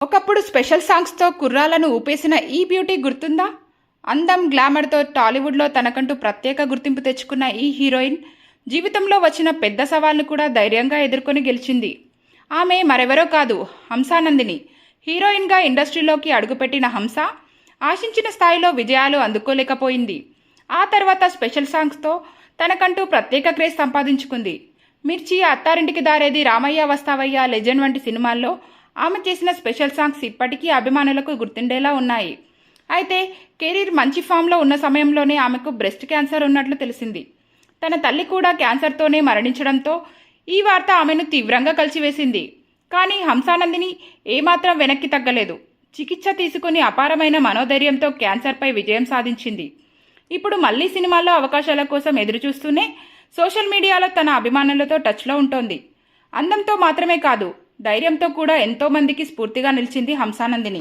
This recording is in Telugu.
ఒకప్పుడు స్పెషల్ సాంగ్స్తో కుర్రాలను ఊపేసిన ఈ బ్యూటీ గుర్తుందా? అందం, గ్లామర్తో టాలీవుడ్లో తనకంటూ ప్రత్యేక గుర్తింపు తెచ్చుకున్న ఈ హీరోయిన్ జీవితంలో వచ్చిన పెద్ద సవాల్ను కూడా ధైర్యంగా ఎదుర్కొని గెలిచింది. ఆమె మరెవరో కాదు, హంసానందిని. హీరోయిన్గా ఇండస్ట్రీలోకి అడుగుపెట్టిన హంస ఆశించిన స్థాయిలో విజయాలు అందుకోలేకపోయింది. ఆ తర్వాత స్పెషల్ సాంగ్స్తో తనకంటూ ప్రత్యేక క్రేజ్ సంపాదించుకుంది. మిర్చి, అత్తారింటికి దారేది, రామయ్య వస్తావయ్య, లెజెండ్ వంటి సినిమాల్లో ఆమె చేసిన స్పెషల్ సాంగ్స్ ఇప్పటికీ అభిమానులకు గుర్తుండేలా ఉన్నాయి. అయితే కెరీర్ మంచి ఫామ్లో ఉన్న సమయంలోనే ఆమెకు బ్రెస్ట్ క్యాన్సర్ ఉన్నట్లు తెలిసింది. తన తల్లి కూడా క్యాన్సర్తోనే మరణించడంతో ఈ వార్త ఆమెను తీవ్రంగా కలిచివేసింది. కానీ హంసానందిని ఏమాత్రం వెనక్కి తగ్గలేదు. చికిత్స తీసుకుని అపారమైన మనోధైర్యంతో క్యాన్సర్పై విజయం సాధించింది. ఇప్పుడు మళ్లీ సినిమాల్లో అవకాశాల కోసం ఎదురుచూస్తూనే సోషల్ మీడియాలో తన అభిమానులతో టచ్లో ఉంటోంది. అందంతో మాత్రమే కాదు, ధైర్యంతో కూడా ఎంతో మందికి స్ఫూర్తిగా నిలిచింది హంసానందిని.